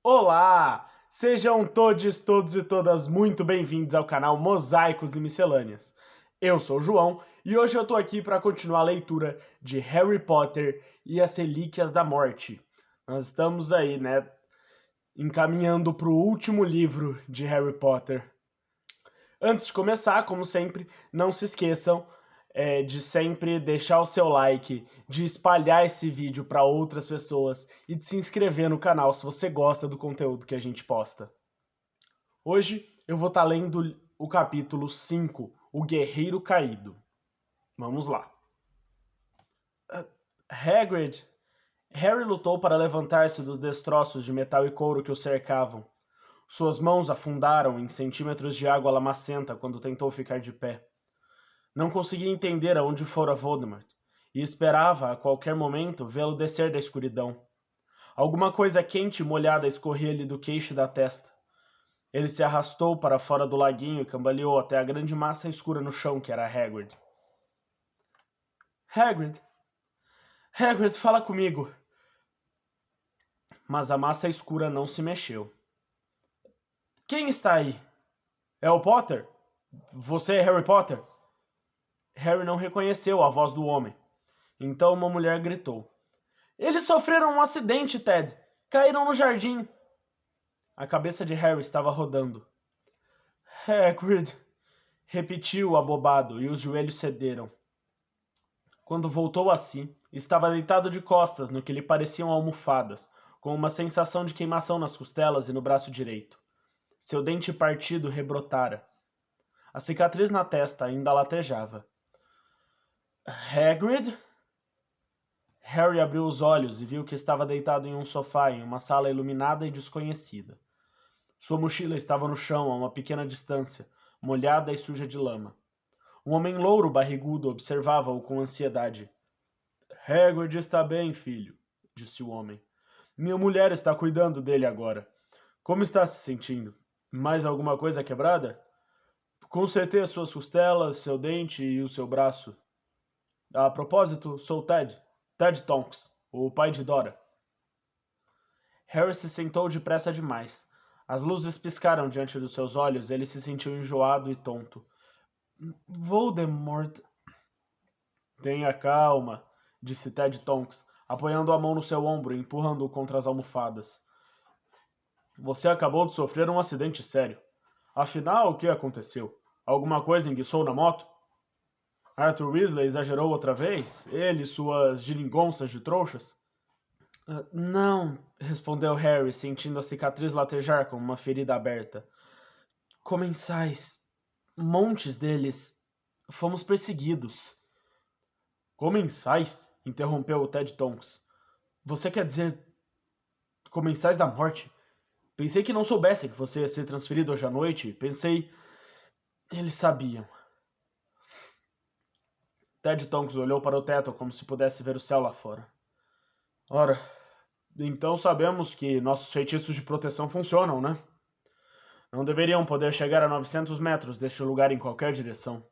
Olá! Sejam todos e todas muito bem-vindos ao canal Mosaicos e Miscelâneas. Eu sou o João e hoje eu tô aqui para continuar a leitura de Harry Potter e as Relíquias da Morte. Nós estamos aí, né, encaminhando para o último livro de Harry Potter. Antes de começar, como sempre, não se esqueçam de sempre deixar o seu like, de espalhar esse vídeo para outras pessoas e de se inscrever no canal se você gosta do conteúdo que a gente posta. Hoje eu vou estar lendo o capítulo 5, O Guerreiro Caído. Vamos lá. Hagrid. Harry lutou para levantar-se dos destroços de metal e couro que o cercavam. Suas mãos afundaram em centímetros de água lamacenta quando tentou ficar de pé. Não conseguia entender aonde fora Voldemort, e esperava a qualquer momento vê-lo descer da escuridão. Alguma coisa quente e molhada escorria-lhe do queixo e da testa. Ele se arrastou para fora do laguinho e cambaleou até a grande massa escura no chão que era Hagrid. Hagrid! Hagrid, fala comigo! Mas a massa escura não se mexeu. Quem está aí? É o Potter? Você é Harry Potter? Harry não reconheceu a voz do homem. Então uma mulher gritou. Eles sofreram um acidente, Ted. Caíram no jardim. A cabeça de Harry estava rodando. Hagrid, repetiu abobado e os joelhos cederam. Quando voltou a si, estava deitado de costas no que lhe pareciam almofadas, com uma sensação de queimação nas costelas e no braço direito. Seu dente partido rebrotara. A cicatriz na testa ainda latejava. Hagrid? Harry abriu os olhos e viu que estava deitado em um sofá em uma sala iluminada e desconhecida. Sua mochila estava no chão a uma pequena distância, molhada e suja de lama. Um homem louro barrigudo observava-o com ansiedade. Hagrid está bem, filho, disse o homem. Minha mulher está cuidando dele agora. Como está se sentindo? Mais alguma coisa quebrada? Consertei as suas costelas, seu dente e o seu braço. A propósito, sou Ted Tonks, o pai de Dora. Harry se sentou depressa demais. As luzes piscaram diante dos seus olhos e ele se sentiu enjoado e tonto. Voldemort... Tenha calma, disse Ted Tonks, apoiando a mão no seu ombro e empurrando-o contra as almofadas. Você acabou de sofrer um acidente sério. Afinal, o que aconteceu? Alguma coisa enguiçou na moto? Arthur Weasley exagerou outra vez? Ele e suas geringonças de trouxas? Não, respondeu Harry, sentindo a cicatriz latejar como uma ferida aberta. Comensais. Montes deles. Fomos perseguidos. Comensais? Interrompeu o Ted Tonks. Você quer dizer... Comensais da morte? Pensei que não soubessem que você ia ser transferido hoje à noite. Pensei... Eles sabiam. Ted Tonks olhou para o teto como se pudesse ver o céu lá fora. Ora, então sabemos que nossos feitiços de proteção funcionam, né? Não deveriam poder chegar a 900 metros deste lugar em qualquer direção.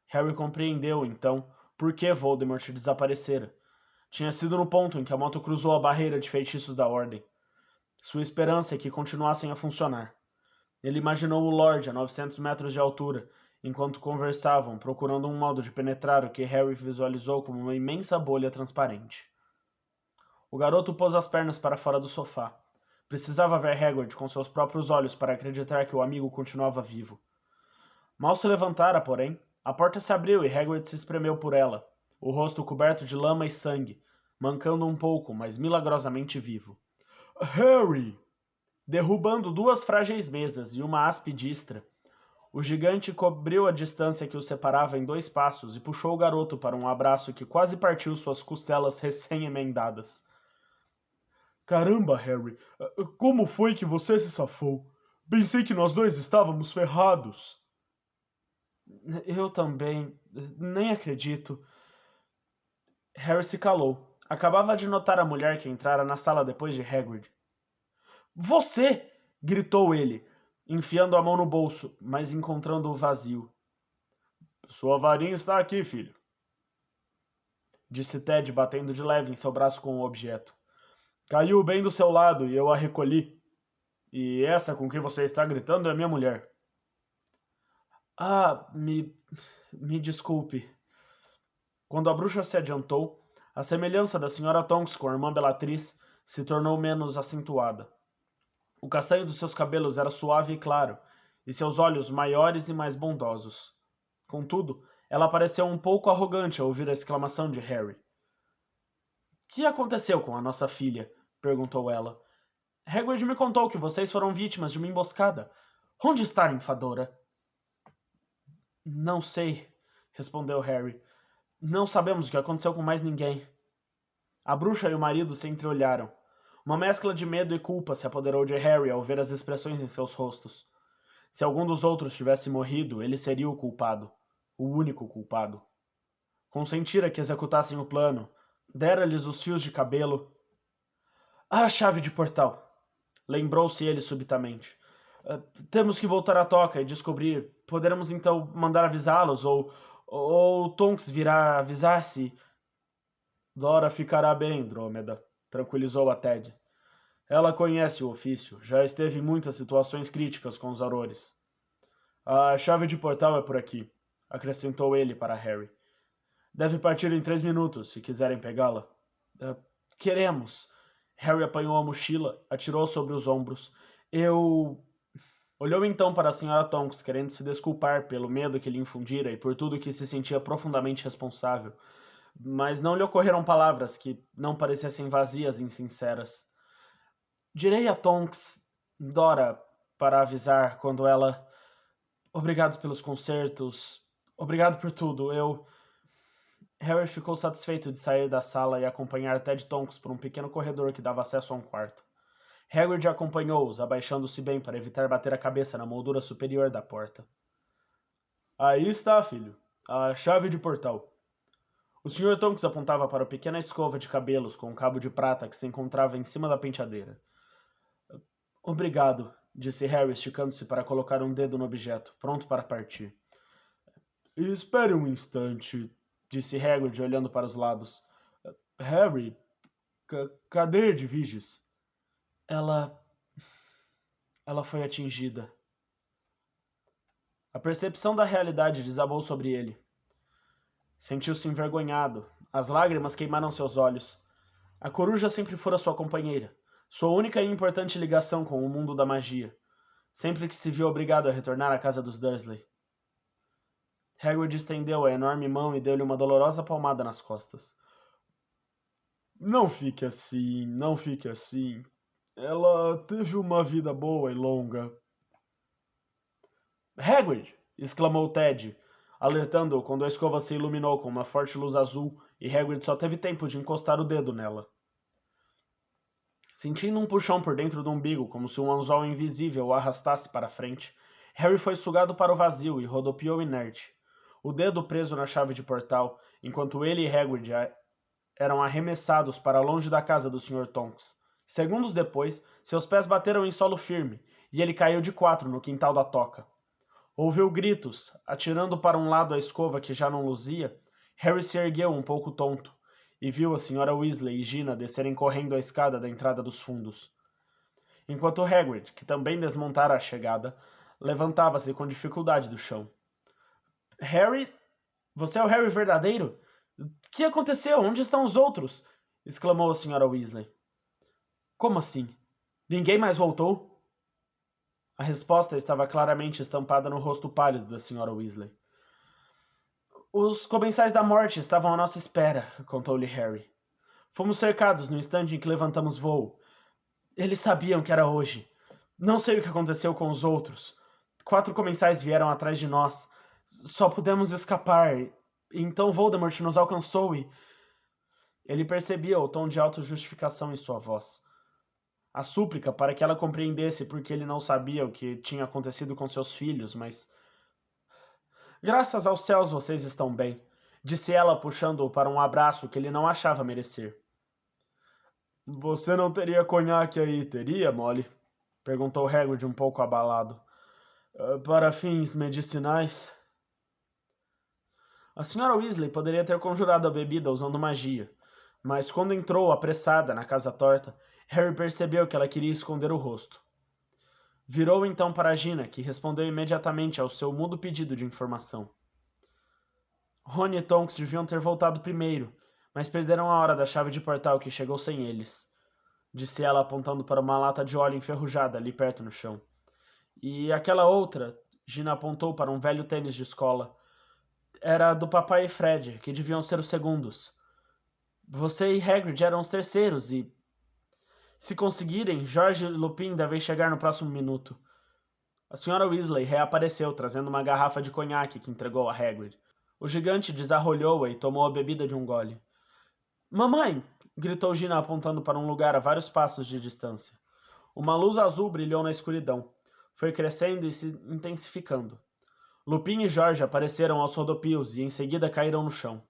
Harry compreendeu, então, por que Voldemort desaparecera. Tinha sido no ponto em que a moto cruzou a barreira de feitiços da Ordem. Sua esperança é que continuassem a funcionar. Ele imaginou o Lorde a 900 metros de altura, enquanto conversavam, procurando um modo de penetrar o que Harry visualizou como uma imensa bolha transparente. O garoto pôs as pernas para fora do sofá. Precisava ver Hagrid com seus próprios olhos para acreditar que o amigo continuava vivo. Mal se levantara, porém, a porta se abriu e Hagrid se espremeu por ela, o rosto coberto de lama e sangue, mancando um pouco, mas milagrosamente vivo. Harry! Derrubando duas frágeis mesas e uma haste distra, o gigante cobriu a distância que o separava em 2 passos e puxou o garoto para um abraço que quase partiu suas costelas recém-emendadas. Caramba, Harry, como foi que você se safou? Pensei que nós dois estávamos ferrados. Eu também. Nem acredito. Harry se calou. Acabava de notar a mulher que entrara na sala depois de Hagrid. Você! Gritou ele, enfiando a mão no bolso, mas encontrando-o vazio. Sua varinha está aqui, filho. Disse Ted, batendo de leve em seu braço com o objeto. Caiu bem do seu lado e eu a recolhi. E essa com quem você está gritando é minha mulher. Ah, me desculpe. Quando a bruxa se adiantou, a semelhança da senhora Tonks com a irmã Bellatriz se tornou menos acentuada. O castanho dos seus cabelos era suave e claro, e seus olhos maiores e mais bondosos. Contudo, ela pareceu um pouco arrogante ao ouvir a exclamação de Harry. Que aconteceu com a nossa filha? Perguntou ela. Hagrid me contou que vocês foram vítimas de uma emboscada. Onde está a enfadora? Não sei, respondeu Harry. Não sabemos o que aconteceu com mais ninguém. A bruxa e o marido se entreolharam. Uma mescla de medo e culpa se apoderou de Harry ao ver as expressões em seus rostos. Se algum dos outros tivesse morrido, ele seria o culpado. O único culpado. Consentira que executassem o plano. Dera-lhes os fios de cabelo. Ah, a chave de portal! Lembrou-se ele subitamente. Temos que voltar à toca e descobrir. Poderemos então mandar avisá-los, ou Tonks virá avisar-se. Dora ficará bem, Drômeda, tranquilizou a Ted. Ela conhece o ofício, já esteve em muitas situações críticas com os aurores. A chave de portal é por aqui, acrescentou ele para Harry. Deve partir em 3 minutos, se quiserem pegá-la. Queremos. Harry apanhou a mochila, atirou sobre os ombros. Olhou então para a Sra. Tonks, querendo se desculpar pelo medo que lhe infundira e por tudo que se sentia profundamente responsável. Mas não lhe ocorreram palavras que não parecessem vazias e insinceras. Direi a Tonks, Dora, para avisar quando ela... Obrigado pelos concertos. Obrigado por tudo. Harry ficou satisfeito de sair da sala e acompanhar Ted Tonks por um pequeno corredor que dava acesso a um quarto. Hagrid acompanhou-os, abaixando-se bem para evitar bater a cabeça na moldura superior da porta. Aí está, filho. A chave de portal. O Sr. Tonks apontava para a pequena escova de cabelos com um cabo de prata que se encontrava em cima da penteadeira. Obrigado, disse Harry, esticando-se para colocar um dedo no objeto, pronto para partir. Espere um instante, disse Hagrid, olhando para os lados. Harry, cadê Edviges? Ela foi atingida. A percepção da realidade desabou sobre ele. Sentiu-se envergonhado. As lágrimas queimaram seus olhos. A coruja sempre fora sua companheira, sua única e importante ligação com o mundo da magia, sempre que se viu obrigado a retornar à casa dos Dursley. Hagrid estendeu a enorme mão e deu-lhe uma dolorosa palmada nas costas. Não fique assim, não fique assim. Ela teve uma vida boa e longa. Hagrid! Exclamou Ted, alertando-o quando a escova se iluminou com uma forte luz azul e Hagrid só teve tempo de encostar o dedo nela. Sentindo um puxão por dentro do umbigo, como se um anzol invisível o arrastasse para frente, Harry foi sugado para o vazio e rodopiou inerte, o dedo preso na chave de portal, enquanto ele e Hagrid eram arremessados para longe da casa do Sr. Tonks. Segundos depois, seus pés bateram em solo firme, e ele caiu de 4 no quintal da toca. Ouviu gritos, atirando para um lado a escova que já não luzia. Harry se ergueu um pouco tonto, e viu a Sra. Weasley e Gina descerem correndo a escada da entrada dos fundos. Enquanto Hagrid, que também desmontara a chegada, levantava-se com dificuldade do chão. Harry? Você é o Harry verdadeiro? O que aconteceu? Onde estão os outros? Exclamou a Sra. Weasley. Como assim? Ninguém mais voltou? A resposta estava claramente estampada no rosto pálido da Sra. Weasley. Os comensais da morte estavam à nossa espera, contou-lhe Harry. Fomos cercados no instante em que levantamos voo. Eles sabiam que era hoje. Não sei o que aconteceu com os outros. 4 comensais vieram atrás de nós. Só pudemos escapar. Então Voldemort nos alcançou e... Ele percebia o tom de autojustificação em sua voz. A súplica para que ela compreendesse porque ele não sabia o que tinha acontecido com seus filhos, mas... Graças aos céus vocês estão bem, disse ela puxando-o para um abraço que ele não achava merecer. Você não teria conhaque aí, teria, Molly? Perguntou Hagrid um pouco abalado. Para fins medicinais? A Sra. Weasley poderia ter conjurado a bebida usando magia, mas quando entrou apressada na casa torta, Harry percebeu que ela queria esconder o rosto. Virou então para Gina, que respondeu imediatamente ao seu mudo pedido de informação. Rony e Tonks deviam ter voltado primeiro, mas perderam a hora da chave de portal que chegou sem eles, disse ela apontando para uma lata de óleo enferrujada ali perto no chão. E aquela outra, Gina apontou para um velho tênis de escola. Era do papai e Fred, que deviam ser os segundos. Você e Hagrid eram os terceiros e... Se conseguirem, George e Lupin devem chegar no próximo minuto. A senhora Weasley reapareceu, trazendo uma garrafa de conhaque que entregou a Hagrid. O gigante desarrolhou-a e tomou a bebida de um gole. Mamãe! Gritou Gina apontando para um lugar a vários passos de distância. Uma luz azul brilhou na escuridão. Foi crescendo e se intensificando. Lupin e George apareceram aos rodopios e em seguida caíram no chão.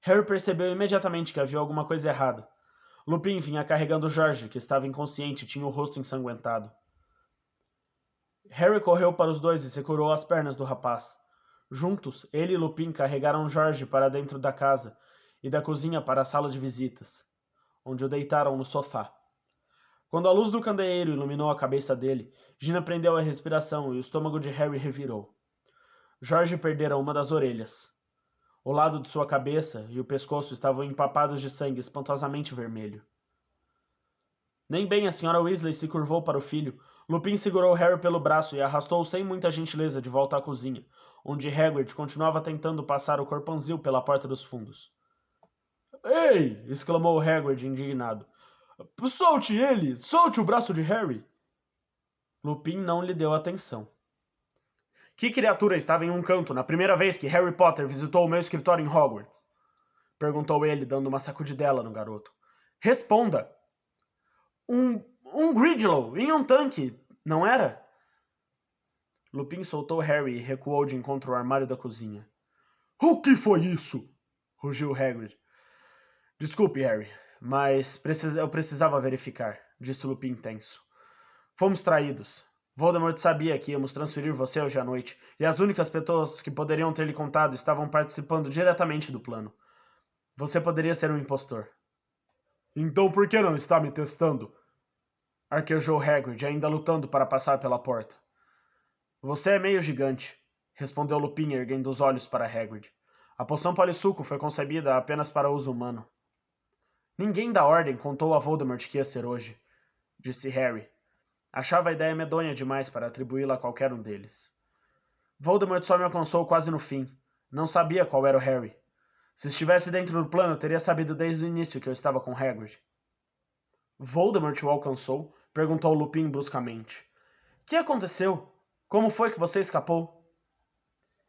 Harry percebeu imediatamente que havia alguma coisa errada. Lupin vinha carregando George, que estava inconsciente e tinha o rosto ensanguentado. Harry correu para os dois e segurou as pernas do rapaz. Juntos, ele e Lupin carregaram George para dentro da casa e da cozinha para a sala de visitas, onde o deitaram no sofá. Quando a luz do candeeiro iluminou a cabeça dele, Gina prendeu a respiração e o estômago de Harry revirou. George perdera uma das orelhas. O lado de sua cabeça e o pescoço estavam empapados de sangue espantosamente vermelho. Nem bem a senhora Weasley se curvou para o filho. Lupin segurou Harry pelo braço e arrastou-o sem muita gentileza de volta à cozinha, onde Hagrid continuava tentando passar o corpanzil pela porta dos fundos. Ei! Exclamou Hagrid indignado. Solte ele! Solte o braço de Harry! Lupin não lhe deu atenção. Que criatura estava em um canto na primeira vez que Harry Potter visitou o meu escritório em Hogwarts? Perguntou ele, dando uma sacudidela no garoto. Responda! Um Gridlow em um tanque, não era? Lupin soltou Harry e recuou de encontro ao armário da cozinha. O que foi isso? Rugiu Hagrid. Desculpe, Harry, mas eu precisava verificar, disse Lupin tenso. Fomos traídos. Voldemort sabia que íamos transferir você hoje à noite, e as únicas pessoas que poderiam ter lhe contado estavam participando diretamente do plano. Você poderia ser um impostor. Então por que não está me testando? Arquejou Hagrid, ainda lutando para passar pela porta. Você é meio gigante, respondeu Lupin, erguendo os olhos para Hagrid. A poção polissuco foi concebida apenas para uso humano. Ninguém da Ordem contou a Voldemort que ia ser hoje, disse Harry. Achava a ideia medonha demais para atribuí-la a qualquer um deles. Voldemort só me alcançou quase no fim. Não sabia qual era o Harry. Se estivesse dentro do plano, teria sabido desde o início que eu estava com Hagrid. Voldemort o alcançou? Perguntou Lupin bruscamente. Que aconteceu? Como foi que você escapou?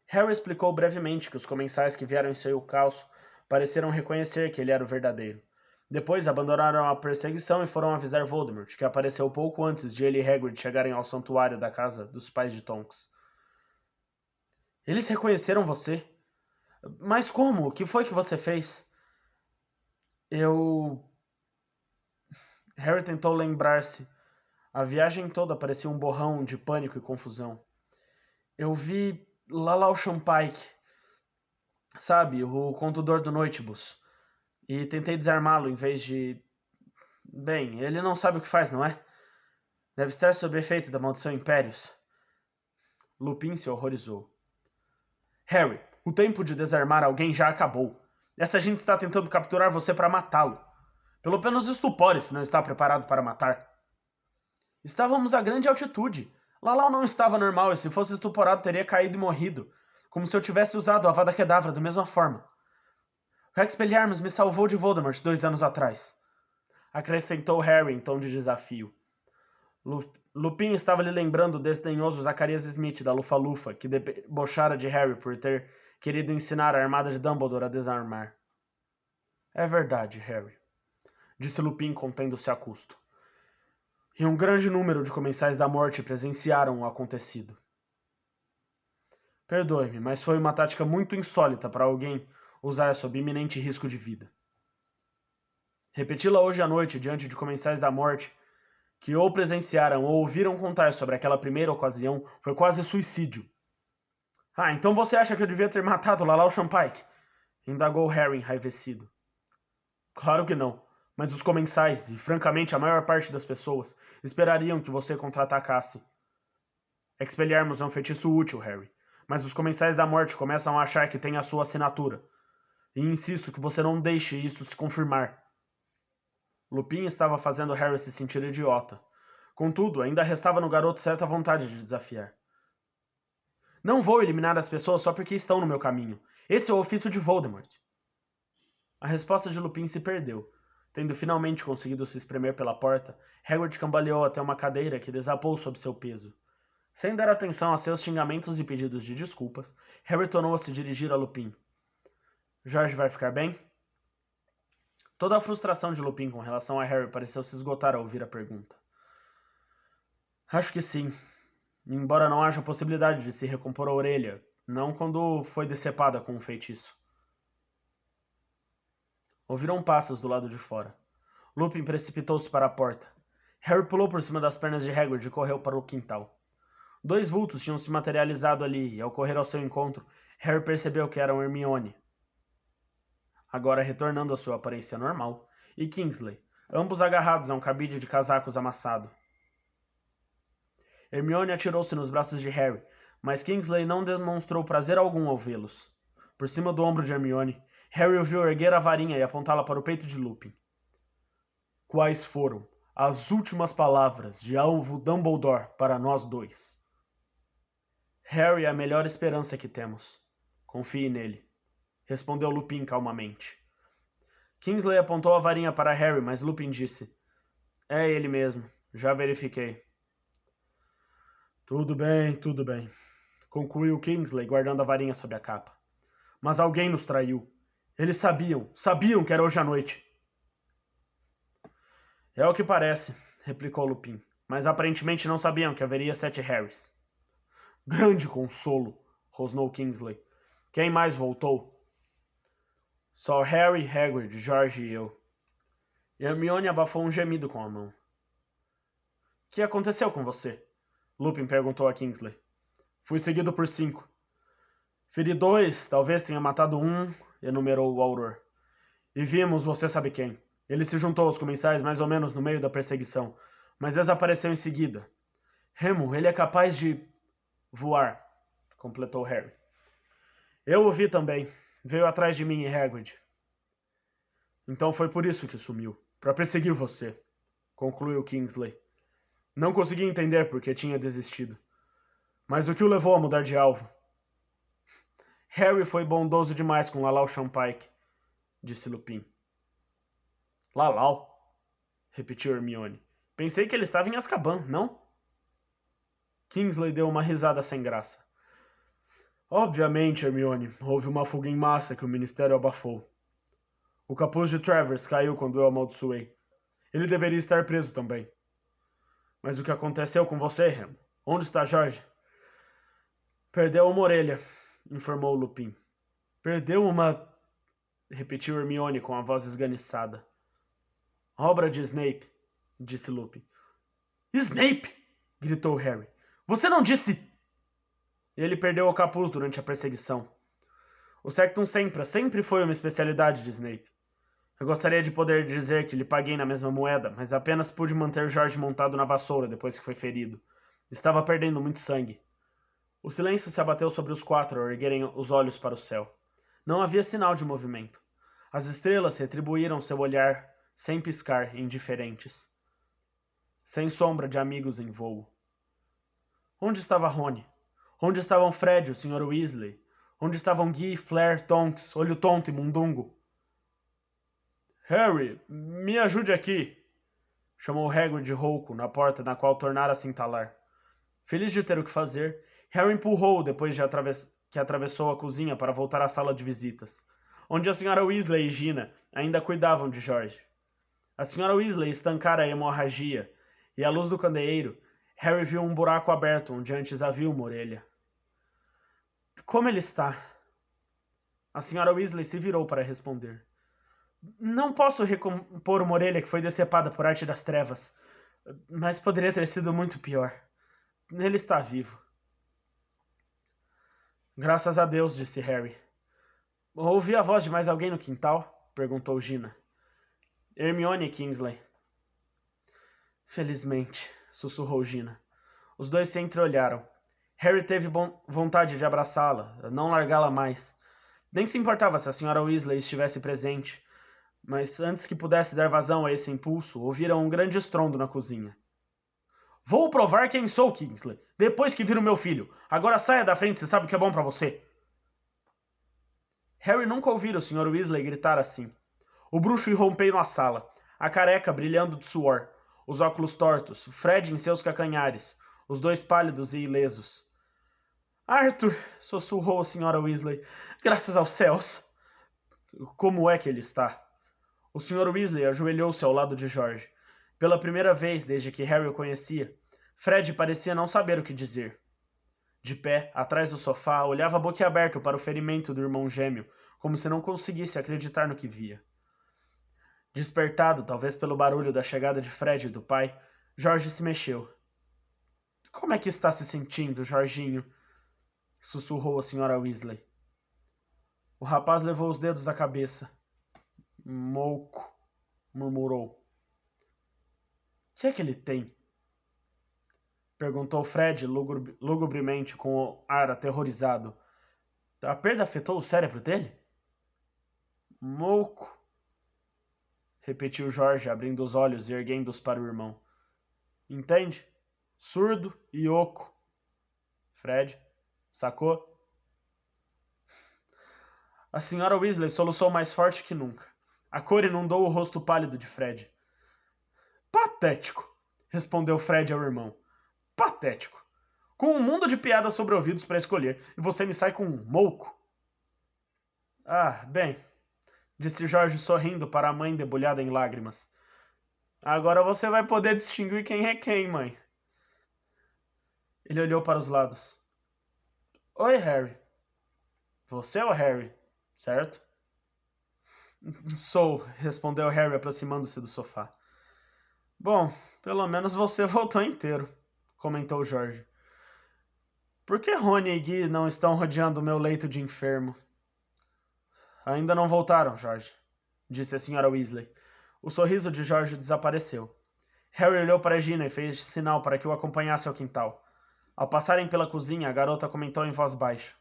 Harry explicou brevemente que os comensais que vieram em seu calço pareceram reconhecer que ele era o verdadeiro. Depois abandonaram a perseguição e foram avisar Voldemort, que apareceu pouco antes de ele e Hagrid chegarem ao santuário da casa dos pais de Tonks. Eles reconheceram você? Mas como? O que foi que você fez? Harry tentou lembrar-se. A viagem toda parecia um borrão de pânico e confusão. Eu vi Lalau Champike, sabe, o contador do Noitibus, e tentei desarmá-lo em vez de... Bem, ele não sabe o que faz, não é? Deve estar sob efeito da maldição Impérios. Lupin se horrorizou. Harry, o tempo de desarmar alguém já acabou. Essa gente está tentando capturar você para matá-lo. Pelo menos estupore se não está preparado para matar. Estávamos a grande altitude. Lalau não estava normal e se fosse estuporado teria caído e morrido, como se eu tivesse usado a Avada Kedavra da mesma forma. Rex Expelliarmus me salvou de Voldemort 2 anos atrás. Acrescentou Harry em tom de desafio. Lupin estava lhe lembrando o desdenhoso Zacarias Smith da Lufa-Lufa, que debochara de Harry por ter querido ensinar a armada de Dumbledore a desarmar. É verdade, Harry, disse Lupin contendo-se a custo. E um grande número de comensais da morte presenciaram o acontecido. Perdoe-me, mas foi uma tática muito insólita para alguém usar sob iminente risco de vida. Repeti-la hoje à noite diante de comensais da morte que ou presenciaram ou ouviram contar sobre aquela primeira ocasião foi quase suicídio. Ah, então você acha que eu devia ter matado Lalau Champike? Indagou Harry enraivecido. Claro que não, Mas os comensais, e francamente a maior parte das pessoas, esperariam que você contra-atacasse. Expelliarmus é um feitiço útil, Harry, mas os comensais da morte começam a achar que tem a sua assinatura. E insisto que você não deixe isso se confirmar. Lupin estava fazendo Harry se sentir idiota. Contudo, ainda restava no garoto certa vontade de desafiar. Não vou eliminar as pessoas só porque estão no meu caminho. Esse é o ofício de Voldemort. A resposta de Lupin se perdeu. Tendo finalmente conseguido se espremer pela porta, Hagrid cambaleou até uma cadeira que desabou sob seu peso. Sem dar atenção a seus xingamentos e pedidos de desculpas, Harry tornou a se dirigir a Lupin. Jorge vai ficar bem? Toda a frustração de Lupin com relação a Harry pareceu se esgotar ao ouvir a pergunta. Acho que sim. Embora não haja possibilidade de se recompor a orelha, não quando foi decepada com um feitiço. Ouviram passos do lado de fora. Lupin precipitou-se para a porta. Harry pulou por cima das pernas de Hagrid e correu para o quintal. 2 vultos tinham se materializado ali, e ao correr ao seu encontro, Harry percebeu que eram Hermione, agora retornando à sua aparência normal, e Kingsley, ambos agarrados a um cabide de casacos amassado. Hermione atirou-se nos braços de Harry, mas Kingsley não demonstrou prazer algum ao vê-los. Por cima do ombro de Hermione, Harry o viu erguer a varinha e apontá-la para o peito de Lupin. Quais foram as últimas palavras de Alvo Dumbledore para nós dois? Harry é a melhor esperança que temos. Confie nele, respondeu Lupin calmamente. Kingsley apontou a varinha para Harry, mas Lupin disse: É ele mesmo, já verifiquei. Tudo bem, concluiu Kingsley, guardando a varinha sob a capa. Mas alguém nos traiu. Eles sabiam que era hoje à noite. É o que parece, replicou Lupin, mas aparentemente não sabiam que haveria 7 Harrys. Grande consolo, rosnou Kingsley. Quem mais voltou? Só Harry, Hagrid, George e eu. Hermione abafou um gemido com a mão. O que aconteceu com você? Lupin perguntou a Kingsley. Fui seguido por 5. Feri 2, talvez tenha matado 1, enumerou o Auror. E vimos você sabe quem. Ele se juntou aos comensais mais ou menos no meio da perseguição, mas desapareceu em seguida. Remo, ele é capaz de voar, completou Harry. Eu o vi também. Veio atrás de mim e Hagrid. Então foi por isso que sumiu. Para perseguir você, concluiu Kingsley. Não consegui entender por que tinha desistido. Mas o que o levou a mudar de alvo? Harry foi bondoso demais com Lalau Champike, disse Lupin. Lalau? Repetiu Hermione. Pensei que ele estava em Azkaban, não? Kingsley deu uma risada sem graça. Obviamente, Hermione, houve uma fuga em massa que o Ministério abafou. O capuz de Travers caiu quando eu amaldiçoei. Ele deveria estar preso também. Mas o que aconteceu com você, Remo? Onde está Jorge? Perdeu uma orelha, informou Lupin. Perdeu uma... repetiu Hermione com a voz esganiçada. Obra de Snape, disse Lupin. Snape! Gritou Harry. Você não disse... Ele perdeu o capuz durante a perseguição. O Sectum Sempra sempre foi uma especialidade de Snape. Eu gostaria de poder dizer que lhe paguei na mesma moeda, mas apenas pude manter Jorge montado na vassoura depois que foi ferido. Estava perdendo muito sangue. O silêncio se abateu sobre os 4 ao erguerem os olhos para o céu. Não havia sinal de movimento. As estrelas retribuíram seu olhar sem piscar, indiferentes. Sem sombra de amigos em voo. Onde estava Rony? Onde estavam Fred e o Sr. Weasley? Onde estavam Guy, Flair, Tonks, Olho Tonto e Mundungo? Harry, me ajude aqui! Chamou Hagrid rouco na porta na qual tornara a se entalar. Feliz de ter o que fazer, Harry empurrou-o depois que atravessou a cozinha para voltar à sala de visitas, onde a Sra. Weasley e Gina ainda cuidavam de George. A Sra. Weasley estancara a hemorragia, e à luz do candeeiro, Harry viu um buraco aberto onde antes havia uma orelha. Como ele está? A Sra. Weasley se virou para responder. Não posso recompor uma orelha que foi decepada por arte das trevas, mas poderia ter sido muito pior. Ele está vivo. Graças a Deus, disse Harry. Ouvi a voz de mais alguém no quintal? Perguntou Gina. Hermione e Kingsley. Felizmente, sussurrou Gina. Os dois se entreolharam. Harry teve vontade de abraçá-la, não largá-la mais. Nem se importava se a senhora Weasley estivesse presente, mas antes que pudesse dar vazão a esse impulso, ouviram um grande estrondo na cozinha. Vou provar quem sou, Kingsley, depois que vir o meu filho. Agora saia da frente se sabe o que é bom para você. Harry nunca ouvira o Sr. Weasley gritar assim. O bruxo irrompeu na sala, a careca brilhando de suor, os óculos tortos, Fred em seus cacanhares, os dois pálidos e ilesos. Arthur, sussurrou a Sra. Weasley, graças aos céus. Como é que ele está? O Sr. Weasley ajoelhou-se ao lado de George. Pela primeira vez desde que Harry o conhecia, Fred parecia não saber o que dizer. De pé, atrás do sofá, olhava boquiaberto para o ferimento do irmão gêmeo, como se não conseguisse acreditar no que via. Despertado, talvez pelo barulho da chegada de Fred e do pai, George se mexeu. Como é que está se sentindo, Jorginho? Sussurrou a Sra. Weasley. O rapaz levou os dedos à cabeça. Mouco, murmurou. O que é que ele tem? Perguntou Fred lugubremente, com o ar aterrorizado. A perda afetou o cérebro dele? Mouco, repetiu Jorge, abrindo os olhos e erguendo-os para o irmão. Entende? Surdo e oco. Fred, sacou? A senhora Weasley soluçou mais forte que nunca. A cor inundou o rosto pálido de Fred. Patético, respondeu Fred ao irmão. Patético. Com um mundo de piadas sobre ouvidos para escolher, e você me sai com um mouco. Ah, bem, disse Jorge sorrindo para a mãe debulhada em lágrimas. Agora você vai poder distinguir quem é quem, mãe. Ele olhou para os lados. Oi, Harry. Você é o Harry, certo? Sou, respondeu Harry aproximando-se do sofá. Bom, pelo menos você voltou inteiro, comentou Jorge. Por que Rony e Guy não estão rodeando o meu leito de enfermo? Ainda não voltaram, Jorge, disse a Sra. Weasley. O sorriso de Jorge desapareceu. Harry olhou para Gina e fez sinal para que o acompanhasse ao quintal. Ao passarem pela cozinha, a garota comentou em voz baixa.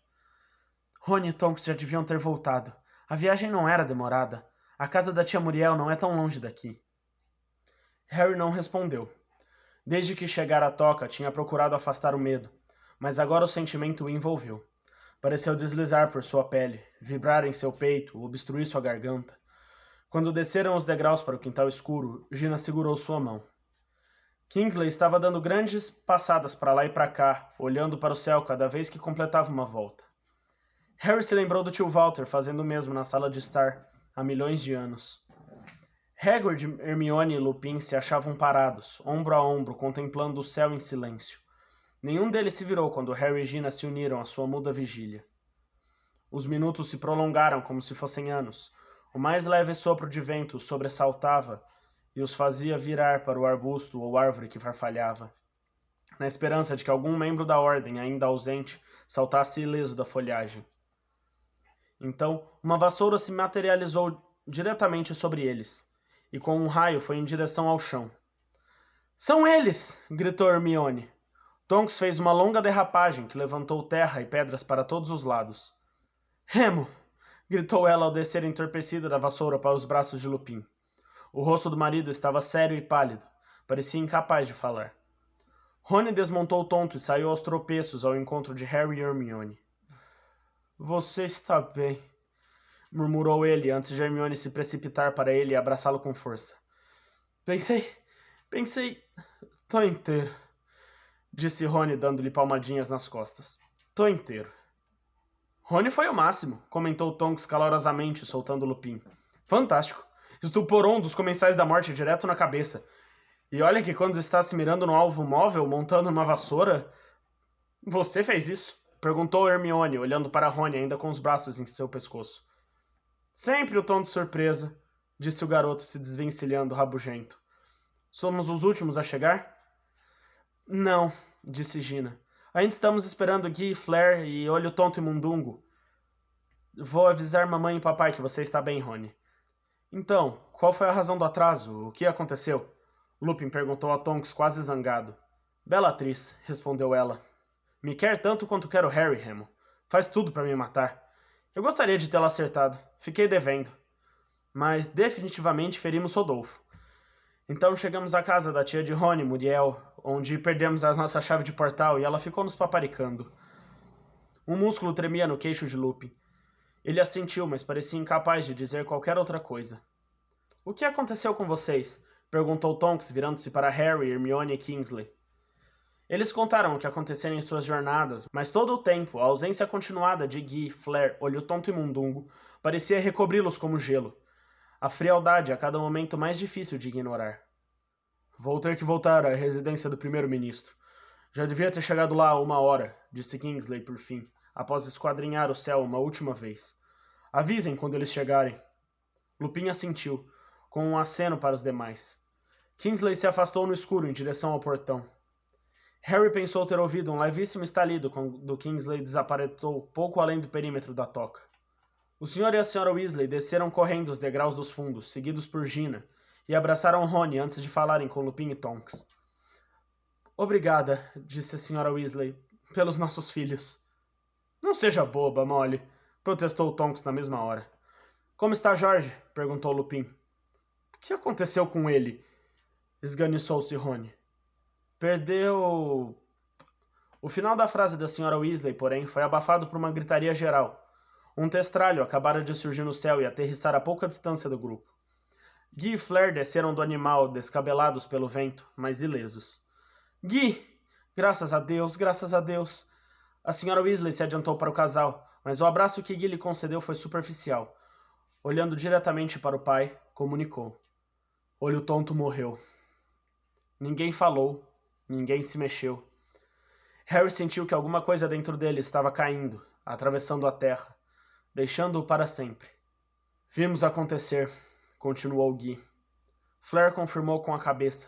Rony e Tonks já deviam ter voltado. A viagem não era demorada. A casa da tia Muriel não é tão longe daqui. Harry não respondeu. Desde que chegara à toca, tinha procurado afastar o medo, mas agora o sentimento o envolveu. Pareceu deslizar por sua pele, vibrar em seu peito, obstruir sua garganta. Quando desceram os degraus para o quintal escuro, Gina segurou sua mão. Kingsley estava dando grandes passadas para lá e para cá, olhando para o céu cada vez que completava uma volta. Harry se lembrou do tio Walter fazendo o mesmo na sala de estar, há milhões de anos. Hagrid, Hermione e Lupin se achavam parados, ombro a ombro, contemplando o céu em silêncio. Nenhum deles se virou quando Harry e Gina se uniram à sua muda vigília. Os minutos se prolongaram como se fossem anos. O mais leve sopro de vento os sobressaltava e os fazia virar para o arbusto ou árvore que farfalhava, na esperança de que algum membro da ordem, ainda ausente, saltasse ileso da folhagem. Então, uma vassoura se materializou diretamente sobre eles, e com um raio foi em direção ao chão. São eles! Gritou Hermione. Tonks fez uma longa derrapagem que levantou terra e pedras para todos os lados. Remo! Gritou ela ao descer entorpecida da vassoura para os braços de Lupin. O rosto do marido estava sério e pálido. Parecia incapaz de falar. Rony desmontou tonto e saiu aos tropeços ao encontro de Harry e Hermione. Você está bem, murmurou ele antes de Hermione se precipitar para ele e abraçá-lo com força. Pensei... Tô inteiro, disse Rony dando-lhe palmadinhas nas costas. Tô inteiro. Rony foi o máximo, comentou Tonks calorosamente, soltando Lupin. Fantástico. Estuporou um dos comensais da morte direto na cabeça. E olha que quando está se mirando no alvo móvel, montando uma vassoura... Você fez isso? Perguntou Hermione, olhando para Rony ainda com os braços em seu pescoço. Sempre o tom de surpresa, disse o garoto se desvencilhando rabugento. Somos os últimos a chegar? Não, disse Gina. Ainda estamos esperando Guy, Flair e Olho Tonto e Mundungo. Vou avisar mamãe e papai que você está bem, Rony. Então, qual foi a razão do atraso? O que aconteceu? Lupin perguntou a Tonks quase zangado. Bellatrix, respondeu ela. Me quer tanto quanto quero Harry, Remo. Faz tudo para me matar. Eu gostaria de tê-la acertado. Fiquei devendo. Mas definitivamente ferimos Rodolfo. Então chegamos à casa da tia de Rony, Muriel, onde perdemos a nossa chave de portal e ela ficou nos paparicando. Um músculo tremia no queixo de Lupin. Ele assentiu, mas parecia incapaz de dizer qualquer outra coisa. O que aconteceu com vocês? Perguntou Tonks, virando-se para Harry, Hermione e Kingsley. Eles contaram o que acontecera em suas jornadas, mas todo o tempo, a ausência continuada de Guy, Flair, Olho Tonto e Mundungo parecia recobri-los como gelo. A frialdade a cada momento mais difícil de ignorar. Vou ter que voltar à residência do primeiro-ministro. Já devia ter chegado lá há 1 hora, disse Kingsley por fim, após esquadrinhar o céu uma última vez. Avisem quando eles chegarem. Lupin assentiu, com um aceno para os demais. Kingsley se afastou no escuro em direção ao portão. Harry pensou ter ouvido um levíssimo estalido quando Kingsley desapareceu pouco além do perímetro da toca. O senhor e a senhora Weasley desceram correndo os degraus dos fundos, seguidos por Gina, e abraçaram Rony antes de falarem com Lupin e Tonks. Obrigada, disse a senhora Weasley, pelos nossos filhos. Não seja boba, Molly, protestou Tonks na mesma hora. Como está Jorge? Perguntou Lupin. O que aconteceu com ele? Esganiçou-se Rony. Perdeu... O final da frase da senhora Weasley, porém, foi abafado por uma gritaria geral. Um testralho acabara de surgir no céu e aterrissar a pouca distância do grupo. Guy e Flair desceram do animal, descabelados pelo vento, mas ilesos. Guy! Graças a Deus, graças a Deus! A senhora Weasley se adiantou para o casal, mas o abraço que Guy lhe concedeu foi superficial. Olhando diretamente para o pai, comunicou. Olho Tonto morreu. Ninguém falou, ninguém se mexeu. Harry sentiu que alguma coisa dentro dele estava caindo, atravessando a terra, deixando-o para sempre. Vimos acontecer, continuou Guy. Flair confirmou com a cabeça,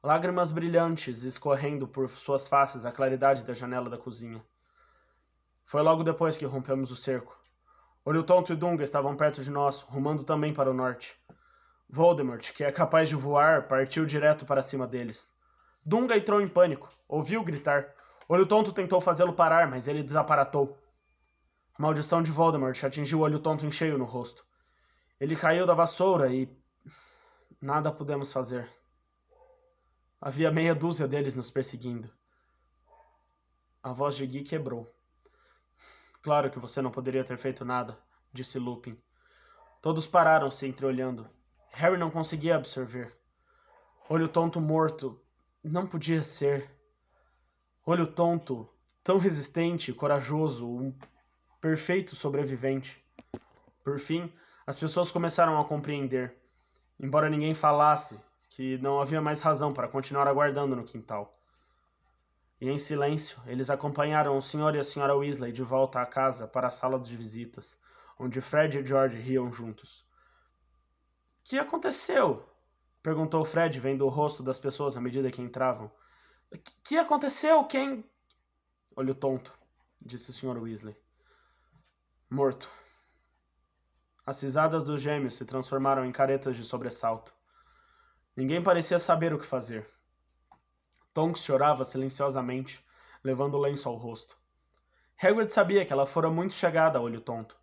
lágrimas brilhantes escorrendo por suas faces à claridade da janela da cozinha. Foi logo depois que rompemos o cerco. Olho Tonto e Dunga estavam perto de nós, rumando também para o norte. Voldemort, que é capaz de voar, partiu direto para cima deles. Dunga entrou em pânico, ouviu gritar. Olho Tonto tentou fazê-lo parar, mas ele desaparatou. A maldição de Voldemort atingiu o Olho Tonto em cheio no rosto. Ele caiu da vassoura e... nada pudemos fazer. Havia meia dúzia deles nos perseguindo. A voz de Guy quebrou. Claro que você não poderia ter feito nada, disse Lupin. Todos pararam se entreolhando. Harry não conseguia absorver. Olho Tonto morto. Não podia ser. Olho Tonto, tão resistente, corajoso, um perfeito sobrevivente. Por fim, as pessoas começaram a compreender, embora ninguém falasse, que não havia mais razão para continuar aguardando no quintal. E em silêncio, eles acompanharam o Sr. e a Sra. Weasley de volta à casa para a sala de visitas, onde Fred e George riam juntos. — Que aconteceu? Perguntou Fred, vendo o rosto das pessoas à medida que entravam. — Que aconteceu? Quem... Olho Tonto, disse o Sr. Weasley. Morto. As risadas dos gêmeos se transformaram em caretas de sobressalto. Ninguém parecia saber o que fazer. Tonks chorava silenciosamente, levando o lenço ao rosto. Hagrid sabia que ela fora muito chegada a Olho Tonto,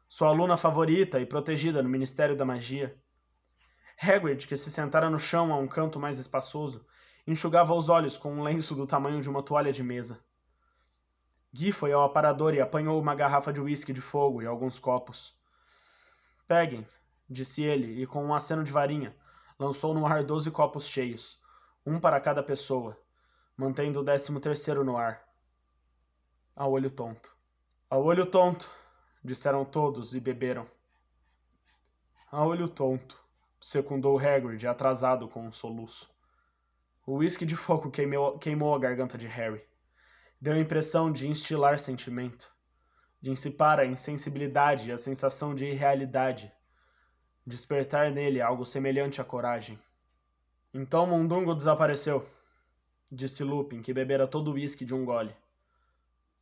sua aluna favorita e protegida no Ministério da Magia. Hagrid, que se sentara no chão a um canto mais espaçoso, enxugava os olhos com um lenço do tamanho de uma toalha de mesa. Guy foi ao aparador e apanhou uma garrafa de uísque de fogo e alguns copos. Peguem, disse ele, e com um aceno de varinha, lançou no ar 12 copos cheios, um para cada pessoa, mantendo o 13º no ar. A Olho Tonto. A Olho Tonto, disseram todos e beberam. A Olho Tonto, secundou Hagrid, atrasado com um soluço. O uísque de fogo queimou a garganta de Harry. Deu a impressão de instilar sentimento, de dissipar a insensibilidade e a sensação de irrealidade, despertar nele algo semelhante à coragem. Então Mundungo desapareceu, disse Lupin, que bebera todo o uísque de um gole.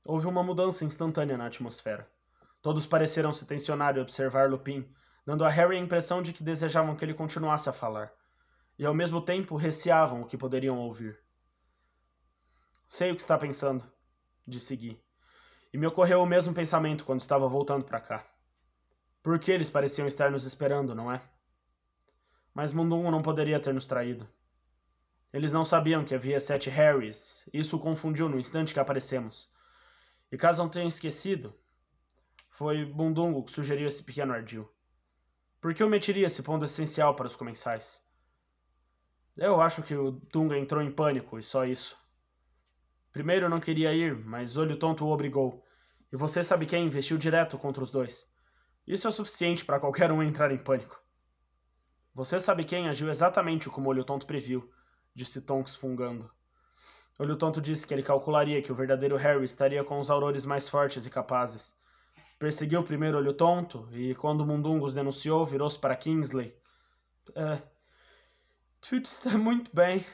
Houve uma mudança instantânea na atmosfera. Todos pareceram se tensionar e observar Lupin, dando a Harry a impressão de que desejavam que ele continuasse a falar, e ao mesmo tempo receavam o que poderiam ouvir. Sei o que está pensando, disse Guy, e me ocorreu o mesmo pensamento quando estava voltando para cá. Por que eles pareciam estar nos esperando, não é? Mas Mundungo não poderia ter nos traído. Eles não sabiam que havia 7 Harrys, e isso o confundiu no instante que aparecemos. E caso não tenham esquecido, foi Mundungo que sugeriu esse pequeno ardil. Por que omitiria esse ponto essencial para os comensais? Eu acho que o Dunga entrou em pânico, e só isso. Primeiro não queria ir, mas Olho Tonto o obrigou. E você sabe quem investiu direto contra os dois. Isso é suficiente para qualquer um entrar em pânico. Você sabe quem agiu exatamente como Olho Tonto previu, disse Tonks fungando. Olho Tonto disse que ele calcularia que o verdadeiro Harry estaria com os aurores mais fortes e capazes. Perseguiu primeiro Olho Tonto, e quando Mundungo os denunciou, virou-se para Kingsley. Tudo está muito bem,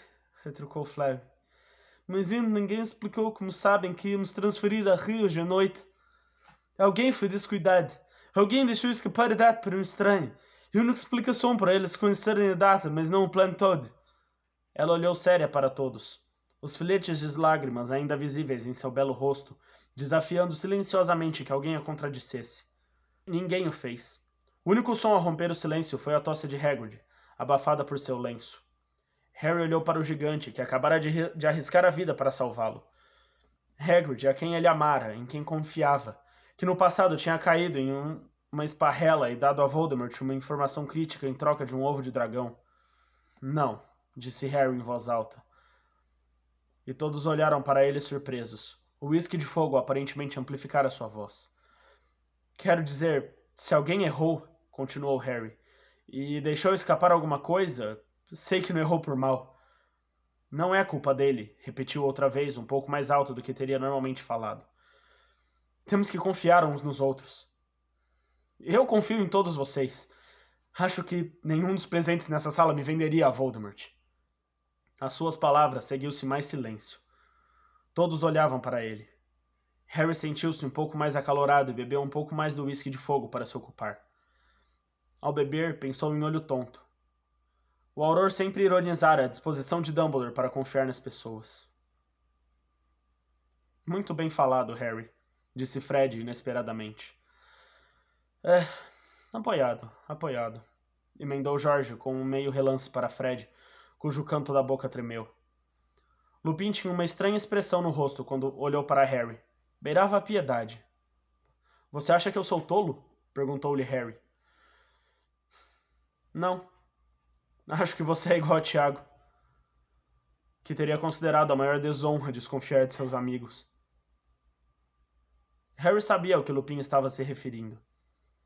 retrucou Fleur. Mas ainda ninguém explicou como sabem que íamos transferir a Rio hoje à noite. Alguém foi descuidado. Alguém deixou escapar a data para um estranho. E a única explicação para eles conhecerem a data, mas não o plano todo. Ela olhou séria para todos. Os filetes de lágrimas ainda visíveis em seu belo rosto, desafiando silenciosamente que alguém a contradissesse. Ninguém o fez. O único som a romper o silêncio foi a tosse de Hagrid, abafada por seu lenço. Harry olhou para o gigante, que acabara de arriscar a vida para salvá-lo. Hagrid, a quem ele amara, em quem confiava, que no passado tinha caído em uma esparrela e dado a Voldemort uma informação crítica em troca de um ovo de dragão. Não, disse Harry em voz alta. E todos olharam para ele surpresos. O uísque de fogo aparentemente amplificara sua voz. Quero dizer, se alguém errou, continuou Harry, e deixou escapar alguma coisa, sei que não errou por mal. Não é culpa dele, repetiu outra vez, um pouco mais alto do que teria normalmente falado. Temos que confiar uns nos outros. Eu confio em todos vocês. Acho que nenhum dos presentes nessa sala me venderia a Voldemort. Às suas palavras seguiu-se mais silêncio. Todos olhavam para ele. Harry sentiu-se um pouco mais acalorado e bebeu um pouco mais do uísque de fogo para se ocupar. Ao beber, pensou em Olho Tonto. O Auror sempre ironizara a disposição de Dumbledore para confiar nas pessoas. Muito bem falado, Harry, disse Fred inesperadamente. Apoiado, emendou Jorge com um meio relance para Fred, cujo canto da boca tremeu. Lupin tinha uma estranha expressão no rosto quando olhou para Harry. Beirava a piedade. Você acha que eu sou tolo? Perguntou-lhe Harry. Não. Acho que você é igual a Tiago, que teria considerado a maior desonra desconfiar de seus amigos. Harry sabia ao que Lupin estava se referindo.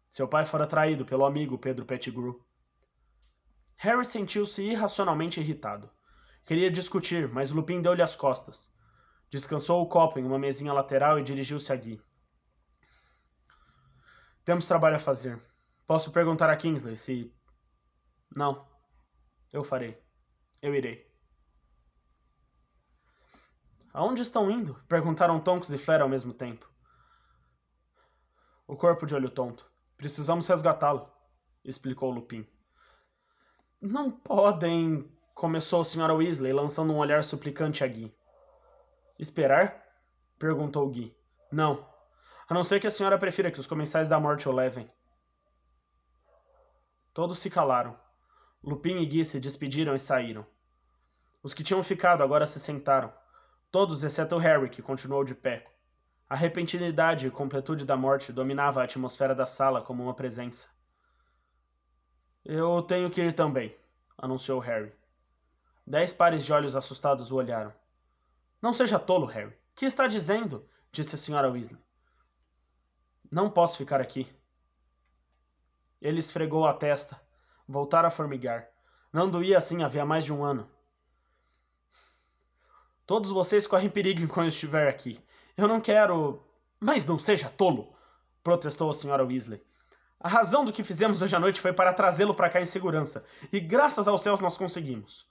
Seu pai fora traído pelo amigo Pedro Pettigrew. Harry sentiu-se irracionalmente irritado. Queria discutir, mas Lupin deu-lhe as costas. Descansou o copo em uma mesinha lateral e dirigiu-se a Guy. Temos trabalho a fazer. Posso perguntar a Kingsley se... Não. Eu farei. Eu irei. Aonde estão indo? Perguntaram Tonks e Fleur ao mesmo tempo. O corpo de Olho Tonto. Precisamos resgatá-lo, explicou Lupin. Não podem... Começou a Sra. Weasley, lançando um olhar suplicante a Guy. Esperar? Perguntou Guy. Não. A não ser que a senhora prefira que os comensais da morte o levem. Todos se calaram. Lupin e Guy se despediram e saíram. Os que tinham ficado agora se sentaram. Todos exceto Harry, que continuou de pé. A repentinidade e completude da morte dominava a atmosfera da sala como uma presença. Eu tenho que ir também, anunciou Harry. 10 pares de olhos assustados o olharam. Não seja tolo, Harry. O que está dizendo? Disse a Sra. Weasley. Não posso ficar aqui. Ele esfregou a testa. Voltara a formigar. Não doía assim havia mais de um ano. Todos vocês correm perigo enquanto eu estiver aqui. Eu não quero... Mas não seja tolo, protestou a Sra. Weasley. A razão do que fizemos hoje à noite foi para trazê-lo para cá em segurança. E graças aos céus nós conseguimos.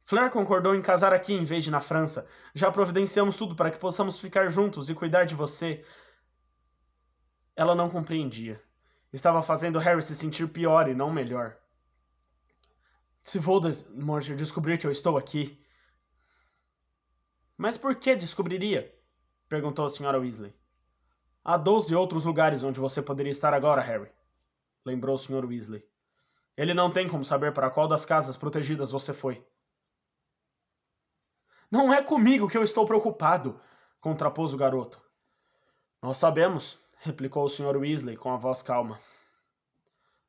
Fleur concordou em casar aqui em vez de na França. Já providenciamos tudo para que possamos ficar juntos e cuidar de você. Ela não compreendia. Estava fazendo Harry se sentir pior e não melhor. Se Voldemort descobrir que eu estou aqui... Mas por que descobriria? Perguntou a Sra. Weasley. Há 12 outros lugares onde você poderia estar agora, Harry. Lembrou o Sr. Weasley. Ele não tem como saber para qual das casas protegidas você foi. Não é comigo que eu estou preocupado, contrapôs o garoto. Nós sabemos, replicou o Sr. Weasley com a voz calma.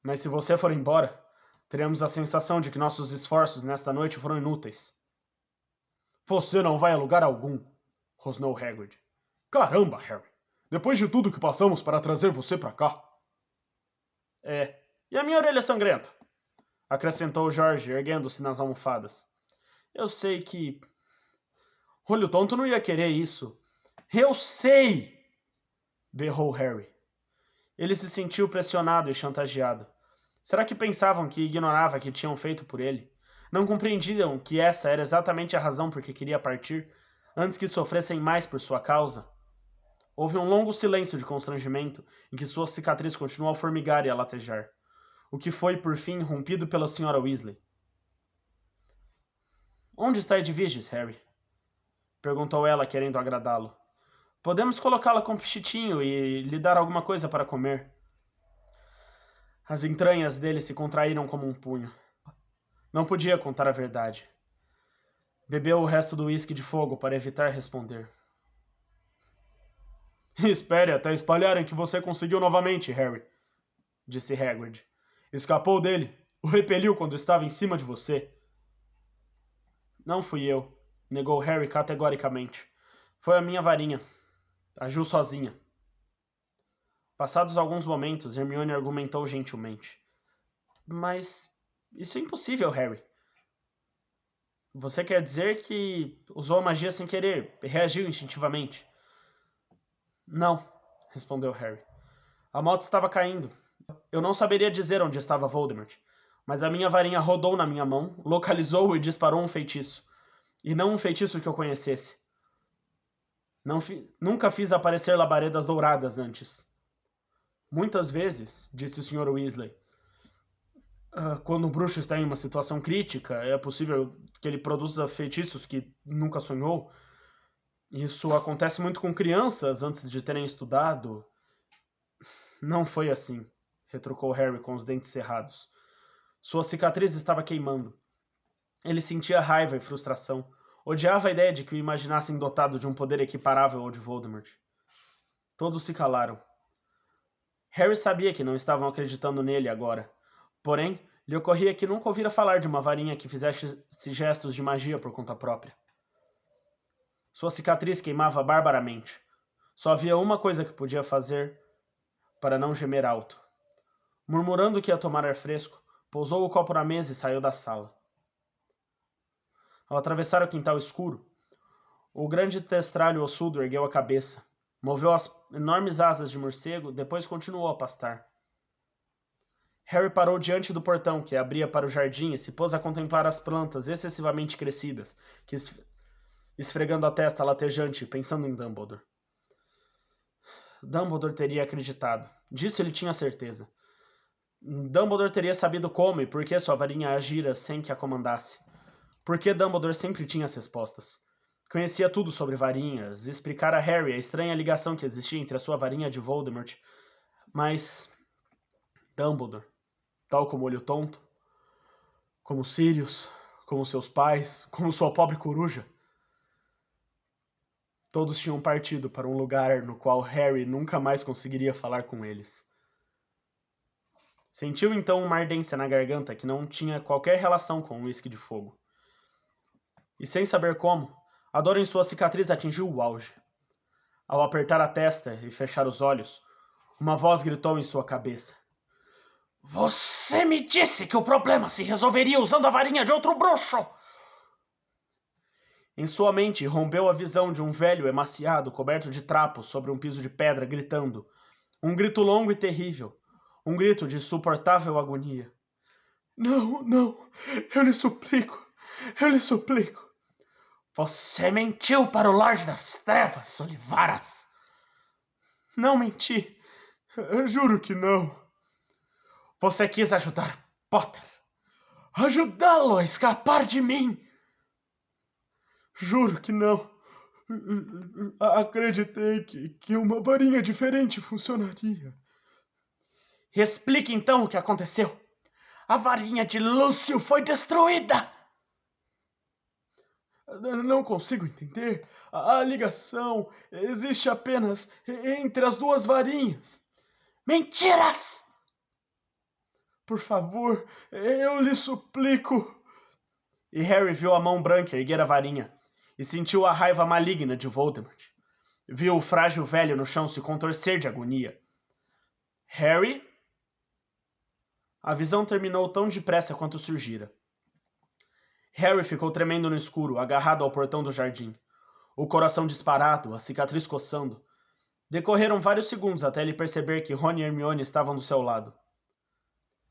Mas se você for embora, teremos a sensação de que nossos esforços nesta noite foram inúteis. Você não vai a lugar algum, rosnou Hagrid. Caramba, Harry! Depois de tudo que passamos para trazer você para cá. E a minha orelha sangrenta? Acrescentou George, erguendo-se nas almofadas. Eu sei que... Olho tonto não ia querer isso. Eu sei! Berrou Harry. Ele se sentiu pressionado e chantageado. Será que pensavam que ignorava que tinham feito por ele? Não compreendiam que essa era exatamente a razão por que queria partir, antes que sofressem mais por sua causa? Houve um longo silêncio de constrangimento, em que sua cicatriz continuou a formigar e a latejar, o que foi, por fim, rompido pela Sra. Weasley. Onde está Edwiges, Harry? Perguntou ela, querendo agradá-lo. Podemos colocá-la com Pichitinho e lhe dar alguma coisa para comer. As entranhas dele se contraíram como um punho. Não podia contar a verdade. Bebeu o resto do uísque de fogo para evitar responder. Espere até espalharem que você conseguiu novamente, Harry, disse Hagrid. Escapou dele. O repeliu quando estava em cima de você. Não fui eu, negou Harry categoricamente. Foi a minha varinha. Agiu sozinha. Passados alguns momentos, Hermione argumentou gentilmente. Mas isso é impossível, Harry. Você quer dizer que usou a magia sem querer, reagiu instintivamente? Não, respondeu Harry. A moto estava caindo. Eu não saberia dizer onde estava Voldemort, mas a minha varinha rodou na minha mão, localizou e disparou um feitiço. E não um feitiço que eu conhecesse. Nunca fiz aparecer labaredas douradas antes. Muitas vezes, disse o Sr. Weasley, quando um bruxo está em uma situação crítica, é possível que ele produza feitiços que nunca sonhou. Isso acontece muito com crianças antes de terem estudado. Não foi assim, retrucou Harry com os dentes cerrados. Sua cicatriz estava queimando. Ele sentia raiva e frustração. Odiava a ideia de que o imaginassem dotado de um poder equiparável ao de Voldemort. Todos se calaram. Harry sabia que não estavam acreditando nele agora. Porém, lhe ocorria que nunca ouvira falar de uma varinha que fizesse gestos de magia por conta própria. Sua cicatriz queimava barbaramente. Só havia uma coisa que podia fazer para não gemer alto. Murmurando que ia tomar ar fresco, pousou o copo na mesa e saiu da sala. Ao atravessar o quintal escuro, o grande testralho ossudo ergueu a cabeça, moveu as enormes asas de morcego, depois continuou a pastar. Harry parou diante do portão que abria para o jardim e se pôs a contemplar as plantas excessivamente crescidas, que esfregando a testa latejante, pensando em Dumbledore. Dumbledore teria acreditado. Disso ele tinha certeza. Dumbledore teria sabido como e por que sua varinha agira sem que a comandasse. Porque Dumbledore sempre tinha as respostas. Conhecia tudo sobre varinhas, explicara a Harry a estranha ligação que existia entre a sua varinha de Voldemort. Mas Dumbledore, tal como Olho Tonto, como Sirius, como seus pais, como sua pobre coruja, todos tinham partido para um lugar no qual Harry nunca mais conseguiria falar com eles. Sentiu então uma ardência na garganta que não tinha qualquer relação com o uísque de fogo. E sem saber como, a dor em sua cicatriz atingiu o auge. Ao apertar a testa e fechar os olhos, uma voz gritou em sua cabeça. Você me disse que o problema se resolveria usando a varinha de outro bruxo! Em sua mente rompeu a visão de um velho emaciado coberto de trapos sobre um piso de pedra gritando. Um grito longo e terrível. Um grito de insuportável agonia. Não, não, eu lhe suplico, eu lhe suplico. Você mentiu para o Lorde das Trevas, Olivaras. Não menti, eu juro que não. Você quis ajudar Potter. Ajudá-lo a escapar de mim. Juro que não. Acreditei que uma varinha diferente funcionaria. Explique então o que aconteceu. A varinha de Lúcio foi destruída. Não consigo entender. A ligação existe apenas entre as duas varinhas. Mentiras! Por favor, eu lhe suplico. E Harry viu a mão branca erguer a varinha e sentiu a raiva maligna de Voldemort. Viu o frágil velho no chão se contorcer de agonia. Harry? A visão terminou tão depressa quanto surgira. Harry ficou tremendo no escuro, agarrado ao portão do jardim. O coração disparado, a cicatriz coçando. Decorreram vários segundos até ele perceber que Ron e Hermione estavam do seu lado.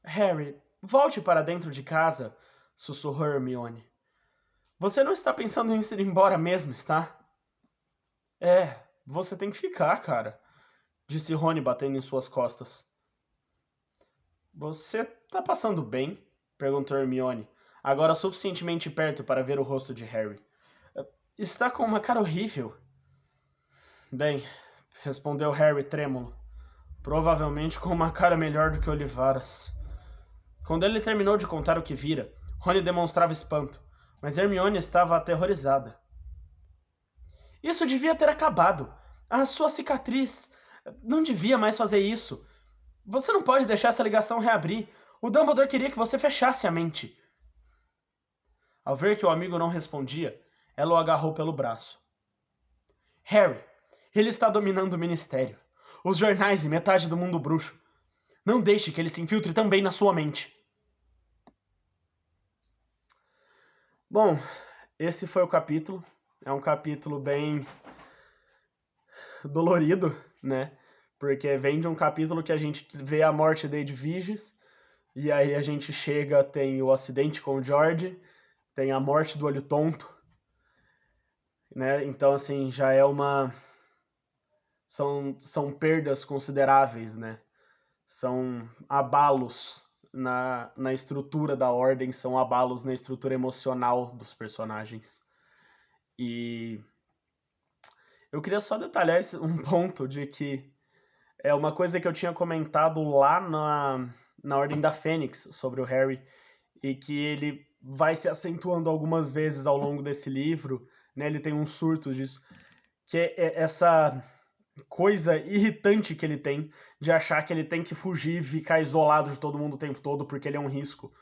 Harry, volte para dentro de casa, sussurrou Hermione. Você não está pensando em ir embora mesmo, está? É, você tem que ficar, cara, disse Rony batendo em suas costas. Você tá passando bem? Perguntou Hermione, agora suficientemente perto para ver o rosto de Harry. Está com uma cara horrível. Bem, respondeu Harry trêmulo, provavelmente com uma cara melhor do que Olivaras. Quando ele terminou de contar o que vira, Rony demonstrava espanto, mas Hermione estava aterrorizada. Isso devia ter acabado. A sua cicatriz. Não devia mais fazer isso. Você não pode deixar essa ligação reabrir. O Dumbledore queria que você fechasse a mente. Ao ver que o amigo não respondia, ela o agarrou pelo braço. Harry, ele está dominando o ministério, os jornais e metade do mundo bruxo. Não deixe que ele se infiltre também na sua mente. Bom, esse foi o capítulo. É um capítulo bem dolorido, né? Porque vem de um capítulo que a gente vê a morte de Edviges, e aí a gente chega, tem o acidente com o George, tem a morte do Olho Tonto, né? Então, assim, já é uma... São perdas consideráveis, né? São abalos na estrutura da ordem, são abalos na estrutura emocional dos personagens. E eu queria só detalhar um ponto de que é uma coisa que eu tinha comentado lá na Ordem da Fênix sobre o Harry, e que ele vai se acentuando algumas vezes ao longo desse livro, né? Ele tem uns surtos disso, que é essa coisa irritante que ele tem de achar que ele tem que fugir e ficar isolado de todo mundo o tempo todo porque ele é um risco.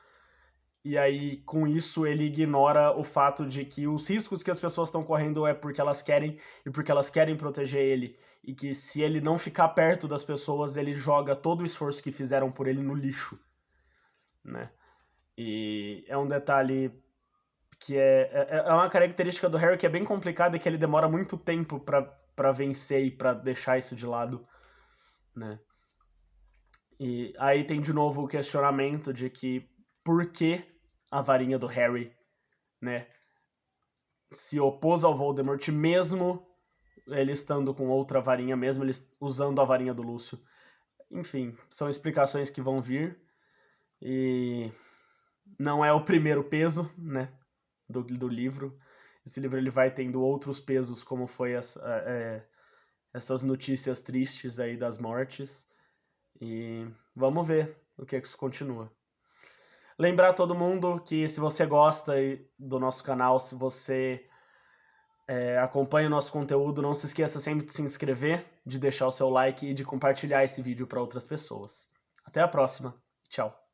E aí, com isso, ele ignora o fato de que os riscos que as pessoas estão correndo é porque elas querem e porque elas querem proteger ele. E que se ele não ficar perto das pessoas, ele joga todo o esforço que fizeram por ele no lixo, né? E é um detalhe que é uma característica do Harry que é bem complicada e que ele demora muito tempo pra vencer e pra deixar isso de lado, né? E aí tem de novo o questionamento de que por que a varinha do Harry, né, se opôs ao Voldemort mesmo ele estando com outra varinha, mesmo ele usando a varinha do Lúcio. Enfim, são explicações que vão vir e não é o primeiro peso, né, do livro. Esse livro ele vai tendo outros pesos, como foi essas notícias tristes aí das mortes. E vamos ver o que isso continua. Lembrar todo mundo que se você gosta do nosso canal, se você acompanha o nosso conteúdo, não se esqueça sempre de se inscrever, de deixar o seu like e de compartilhar esse vídeo para outras pessoas. Até a próxima. Tchau.